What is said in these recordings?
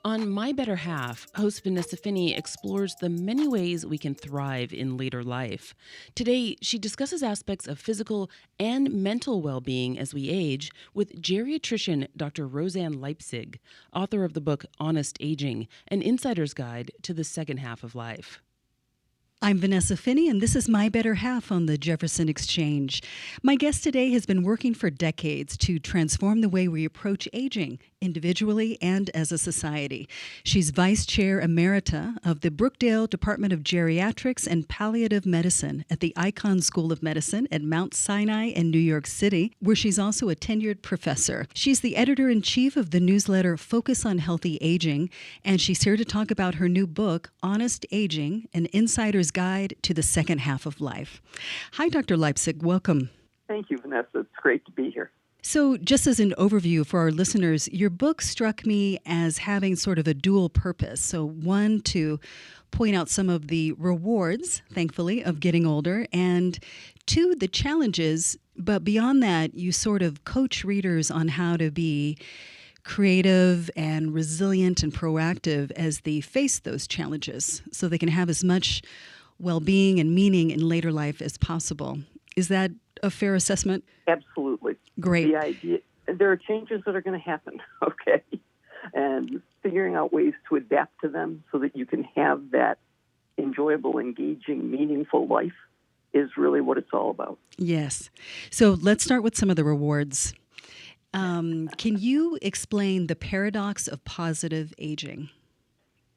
On My Better Half, host Vanessa Finney explores the many ways we can thrive in later life. Today, she discusses aspects of physical and mental well-being as we age with geriatrician Dr. Roseanne Leipzig, author of the book Honest Aging, an insider's guide to the second half of life. I'm Vanessa Finney, and this is My Better Half on the Jefferson Exchange. My guest today has been working for decades to transform the way we approach aging, individually and as a society. She's Vice Chair Emerita of the Brookdale Department of Geriatrics and Palliative Medicine at the Icahn School of Medicine at Mount Sinai in New York City, where she's also a tenured professor. She's the editor-in-chief of the newsletter Focus on Healthy Aging, and she's here to talk about her new book, Honest Aging, an Insider's Guide to the Second Half of Life. Hi, Dr. Leipzig. Welcome. Thank you, Vanessa. It's great to be here. So just as an overview for our listeners, your book struck me as having sort of a dual purpose. So one, to point out some of the rewards, thankfully, of getting older, and two, the challenges. But beyond that, you sort of coach readers on how to be creative and resilient and proactive as they face those challenges so they can have as much well-being and meaning in later life as possible. Is that a fair assessment? Absolutely. Great. The idea, there are changes that are going to happen, okay? And figuring out ways to adapt to them so that you can have that enjoyable, engaging, meaningful life is really what it's all about. Yes. So let's start with some of the rewards. Can you explain the paradox of positive aging?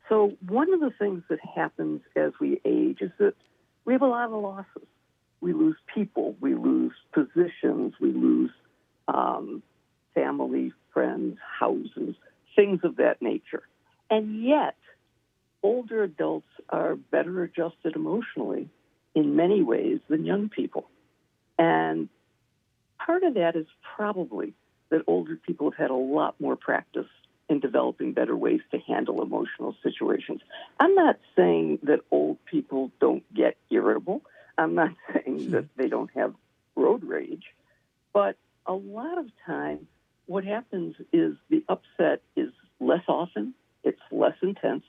So one of the things that happens as we age is that we have a lot of losses. We lose people, we lose positions, we lose family, friends, houses, things of that nature. And yet, older adults are better adjusted emotionally in many ways than young people. And part of that is probably that older people have had a lot more practice in developing better ways to handle emotional situations. I'm not saying that old people don't get irritable. I'm not saying that they don't have road rage. But a lot of time, what happens is the upset is less often, it's less intense,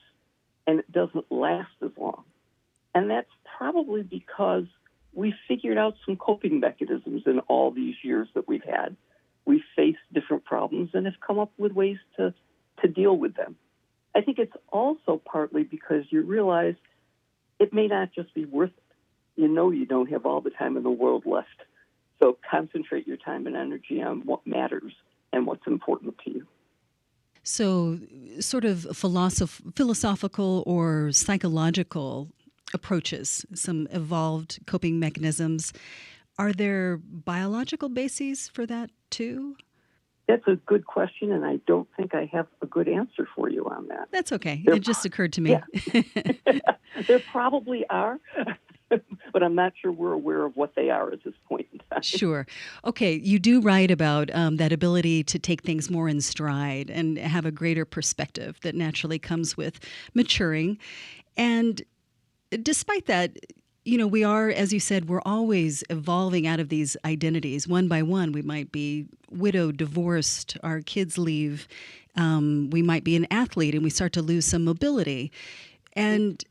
and it doesn't last as long. And that's probably because we figured out some coping mechanisms in all these years that we've had. We've faced different problems and have come up with ways to deal with them. I think it's also partly because you realize it may not just be worth it. You know you don't have all the time in the world left. So concentrate your time and energy on what matters and what's important to you. So sort of philosophical or psychological approaches, some evolved coping mechanisms. Are there biological bases for that too? That's a good question, and I don't think I have a good answer for you on that. That's okay. It just occurred to me. Yeah. There probably are, but I'm not sure we're aware of what they are at this point in time. Sure. Okay, you do write about that ability to take things more in stride and have a greater perspective that naturally comes with maturing. And despite that, you know, we are, as you said, we're always evolving out of these identities. One by one, we might be widowed, divorced, our kids leave. We might be an athlete and we start to lose some mobility. And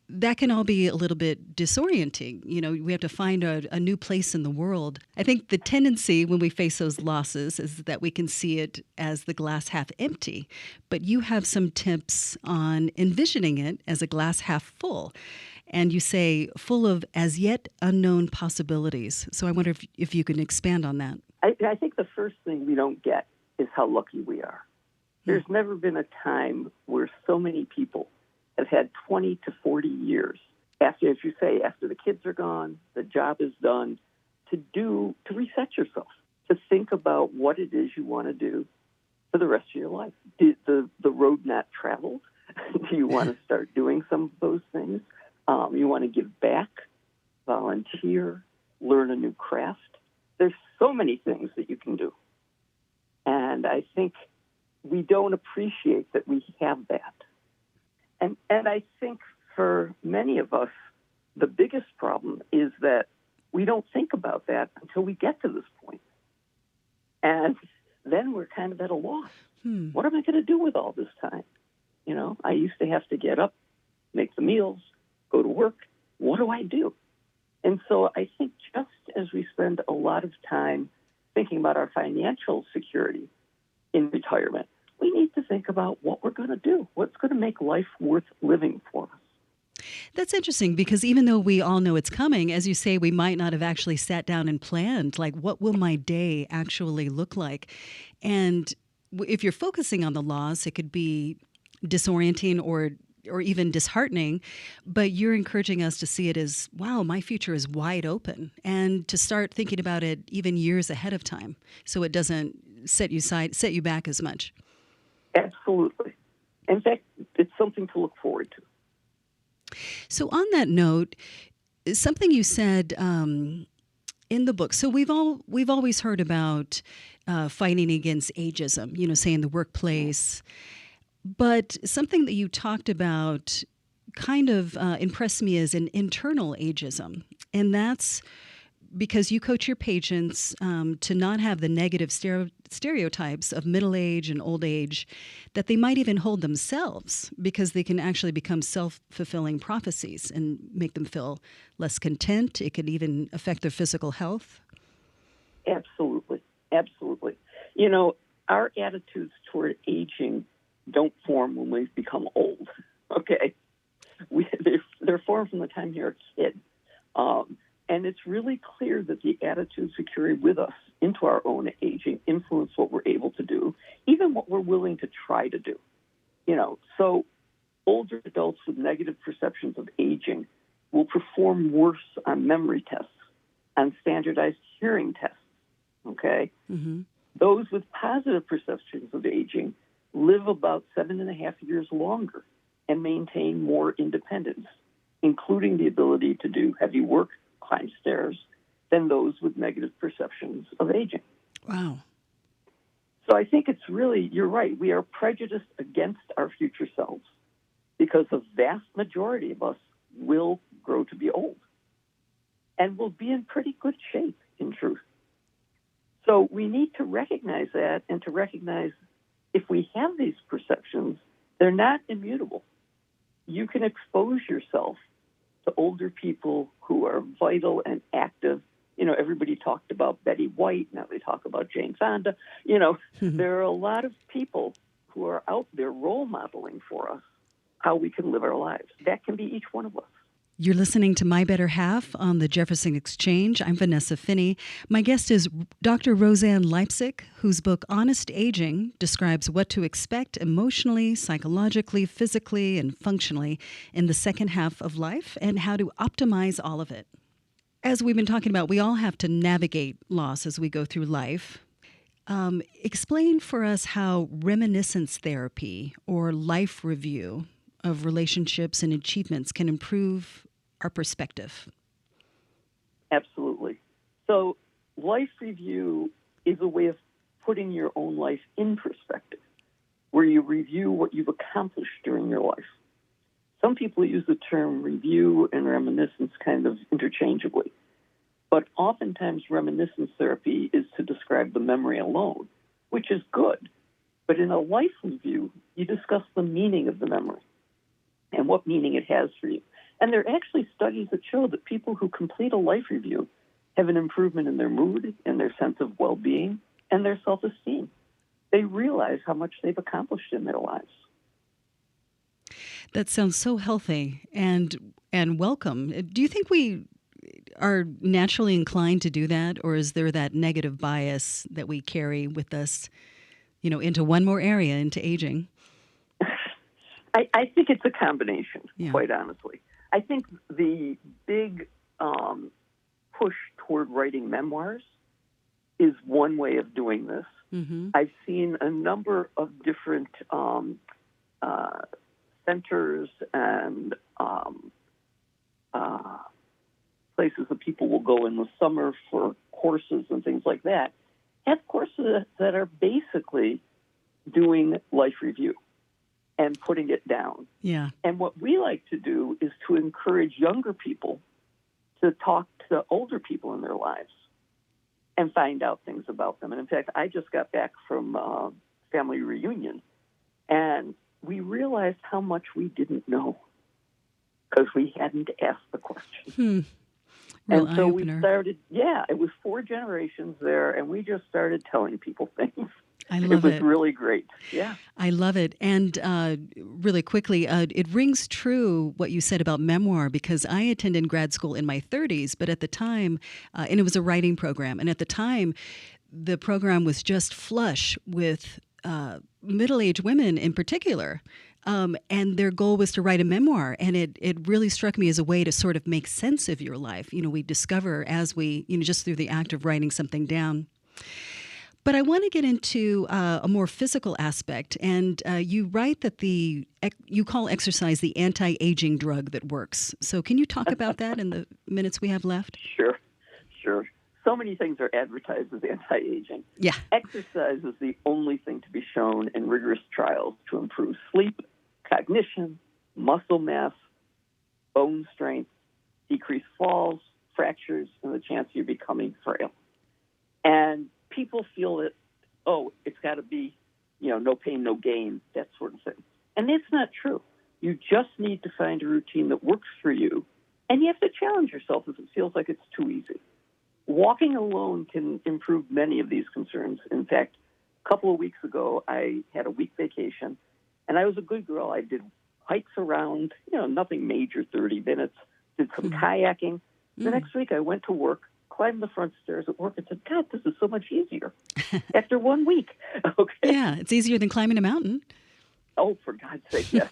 that can all be a little bit disorienting. You know, we have to find a new place in the world. I think the tendency when we face those losses is that we can see it as the glass half empty. But you have some tips on envisioning it as a glass half full. And you say full of as yet unknown possibilities. So I wonder if you can expand on that. I think the first thing we don't get is how lucky we are. There's never been a time where so many people have had 20 to 40 years after, as you say, after the kids are gone, the job is done, to reset yourself, to think about what it is you want to do for the rest of your life. Did the road not traveled? Do you want to start doing some of those things? You want to give back, volunteer, learn a new craft. There's so many things that you can do. And I think we don't appreciate that we have that. And I think for many of us, the biggest problem is that we don't think about that until we get to this point. And then we're kind of at a loss. What am I going to do with all this time? I used to have to get up, make the meals, go to work. What do I do? And so I think just as we spend a lot of time thinking about our financial security in retirement, we need to think about what we're going to do, what's going to make life worth living for us. That's interesting because even though we all know it's coming, as you say, we might not have actually sat down and planned, like, what will my day actually look like? And if you're focusing on the loss, it could be disorienting or even disheartening, but you're encouraging us to see it as, wow, my future is wide open, and to start thinking about it even years ahead of time so it doesn't set you back as much. Absolutely. In fact, it's something to look forward to. So on that note, something you said in the book. So we've always heard about fighting against ageism, say in the workplace. But something that you talked about kind of impressed me as an internal ageism. And that's because you coach your patients to not have the negative stereotypes of middle age and old age that they might even hold themselves, because they can actually become self-fulfilling prophecies and make them feel less content. It could even affect their physical health. Absolutely. Absolutely. Our attitudes toward aging don't form when we become old, okay? They're formed from the time you're a kid. And it's really clear that the attitudes we carry with us into our own aging influence what we're able to do, even what we're willing to try to do. So older adults with negative perceptions of aging will perform worse on memory tests, on standardized hearing tests, okay? Mm-hmm. Those with positive perceptions of aging live about 7.5 years longer and maintain more independence, including the ability to do heavy work, climb stairs, than those with negative perceptions of aging. Wow. So I think it's really, you're right, we are prejudiced against our future selves because the vast majority of us will grow to be old and will be in pretty good shape, in truth. So we need to recognize that, and to recognize if we have these perceptions, they're not immutable. You can expose yourself to older people who are vital and active. Everybody talked about Betty White. Now they talk about Jane Fonda. There are a lot of people who are out there role modeling for us how we can live our lives. That can be each one of us. You're listening to My Better Half on the Jefferson Exchange. I'm Vanessa Finney. My guest is Dr. Roseanne Leipzig, whose book Honest Aging describes what to expect emotionally, psychologically, physically, and functionally in the second half of life, and how to optimize all of it. As we've been talking about, we all have to navigate loss as we go through life. Explain for us how reminiscence therapy or life review of relationships and achievements can improve our perspective. Absolutely. So life review is a way of putting your own life in perspective, where you review what you've accomplished during your life. Some people use the term review and reminiscence kind of interchangeably, but oftentimes reminiscence therapy is to describe the memory alone, which is good. But in a life review, you discuss the meaning of the memory and what meaning it has for you. And there are actually studies that show that people who complete a life review have an improvement in their mood and their sense of well-being and their self-esteem. They realize how much they've accomplished in their lives. That sounds so healthy and welcome. Do you think we are naturally inclined to do that, or is there that negative bias that we carry with us, into one more area, into aging? I think it's a combination, yeah. Quite honestly. I think the big push toward writing memoirs is one way of doing this. Mm-hmm. I've seen a number of different centers and places that people will go in the summer for courses and things like that, have courses that are basically doing life review and putting it down. Yeah. And what we like to do is to encourage younger people to talk to older people in their lives and find out things about them. And in fact, I just got back from a family reunion, and we realized how much we didn't know because we hadn't asked the question. Real And so we eye-opener. started, it was 4 generations there, and we just started telling people things. I love It was it. really great. Yeah. I love it. And really quickly, it rings true what you said about memoir, because I attended grad school in my 30s, but at the time, and it was a writing program, and at the time, the program was just flush with middle-aged women in particular. And their goal was to write a memoir. And it really struck me as a way to sort of make sense of your life. We discover as we, just through the act of writing something down. But I want to get into a more physical aspect. And you write that you call exercise the anti-aging drug that works. So can you talk about that in the minutes we have left? Sure. So many things are advertised as anti-aging. Yeah. Exercise is the only thing to be shown in rigorous trials to improve sleep, cognition, muscle mass, bone strength, decrease falls, fractures, and the chance of you becoming frail. And people feel that, it's got to be, no pain, no gain, that sort of thing. And that's not true. You just need to find a routine that works for you, and you have to challenge yourself if it feels like it's too easy. Walking alone can improve many of these concerns. In fact, a couple of weeks ago, I had a week vacation, and I was a good girl. I did hikes around, nothing major, 30 minutes, did some kayaking. The next week, I went to work, climbed the front stairs at work, and said, God, this is so much easier after 1 week. Okay. Yeah, it's easier than climbing a mountain. Oh, for God's sake, yes.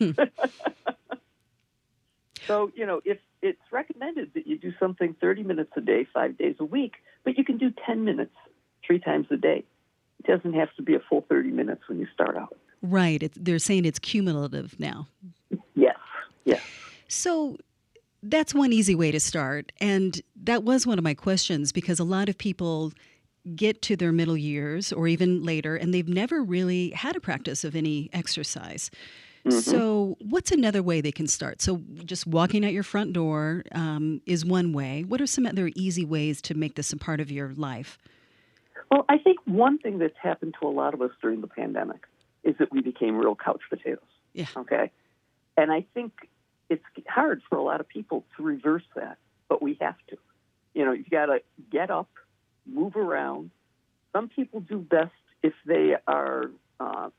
So, if it's recommended that you do something 30 minutes a day, 5 days a week, but you can do 10 minutes 3 times a day. It doesn't have to be a full 30 minutes when you start out. Right. They're saying it's cumulative now. Yes. So that's one easy way to start. And that was one of my questions, because a lot of people get to their middle years or even later, and they've never really had a practice of any exercise. So what's another way they can start? So just walking out your front door is one way. What are some other easy ways to make this a part of your life? Well, I think one thing that's happened to a lot of us during the pandemic is that we became real couch potatoes. Yeah. Okay? And I think it's hard for a lot of people to reverse that, but we have to. You've got to get up, move around. Some people do best if they are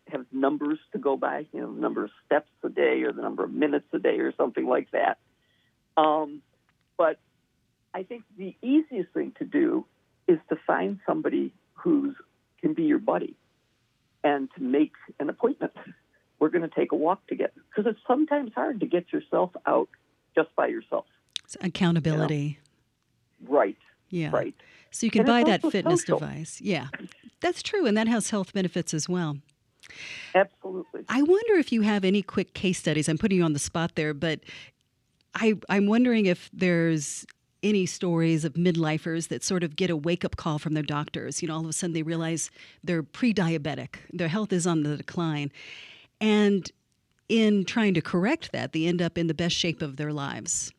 have numbers to go by, the number of steps a day or the number of minutes a day or something like that. But I think the easiest thing to do is to find somebody who can be your buddy and to make an appointment. We're going to take a walk together, because it's sometimes hard to get yourself out just by yourself. It's accountability. Right. Yeah. Right. So you can And buy it's that also fitness social. device. Yeah, that's true. And that has health benefits as well. Absolutely. I wonder if you have any quick case studies. I'm putting you on the spot there, but I'm wondering if there's any stories of midlifers that sort of get a wake-up call from their doctors. All of a sudden they realize they're pre-diabetic. Their health is on the decline. And in trying to correct that, they end up in the best shape of their lives.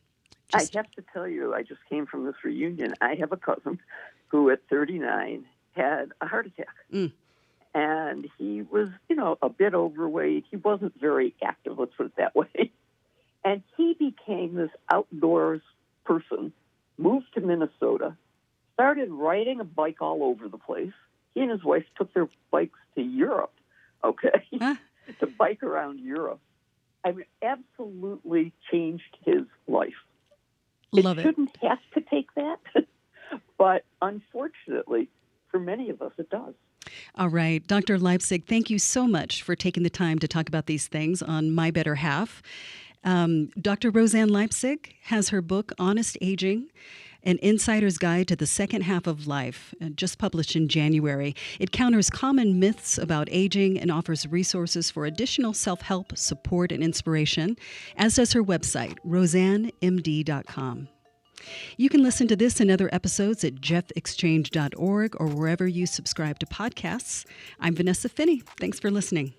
I have to tell you, I just came from this reunion. I have a cousin who at 39 had a heart attack. And he was, a bit overweight. He wasn't very active, let's put it that way. And he became this outdoors person, moved to Minnesota, started riding a bike all over the place. He and his wife took their bikes to Europe, to bike around Europe. I mean, absolutely changed his life. Love it. Shouldn't have to take that, but unfortunately, for many of us, it does. All right. Dr. Leipzig, thank you so much for taking the time to talk about these things on My Better Half. Dr. Roseanne Leipzig has her book, Honest Aging, An Insider's Guide to the Second Half of Life, just published in January. It counters common myths about aging and offers resources for additional self-help, support, and inspiration, as does her website, roseannemd.com. You can listen to this and other episodes at jeffexchange.org or wherever you subscribe to podcasts. I'm Vanessa Finney. Thanks for listening.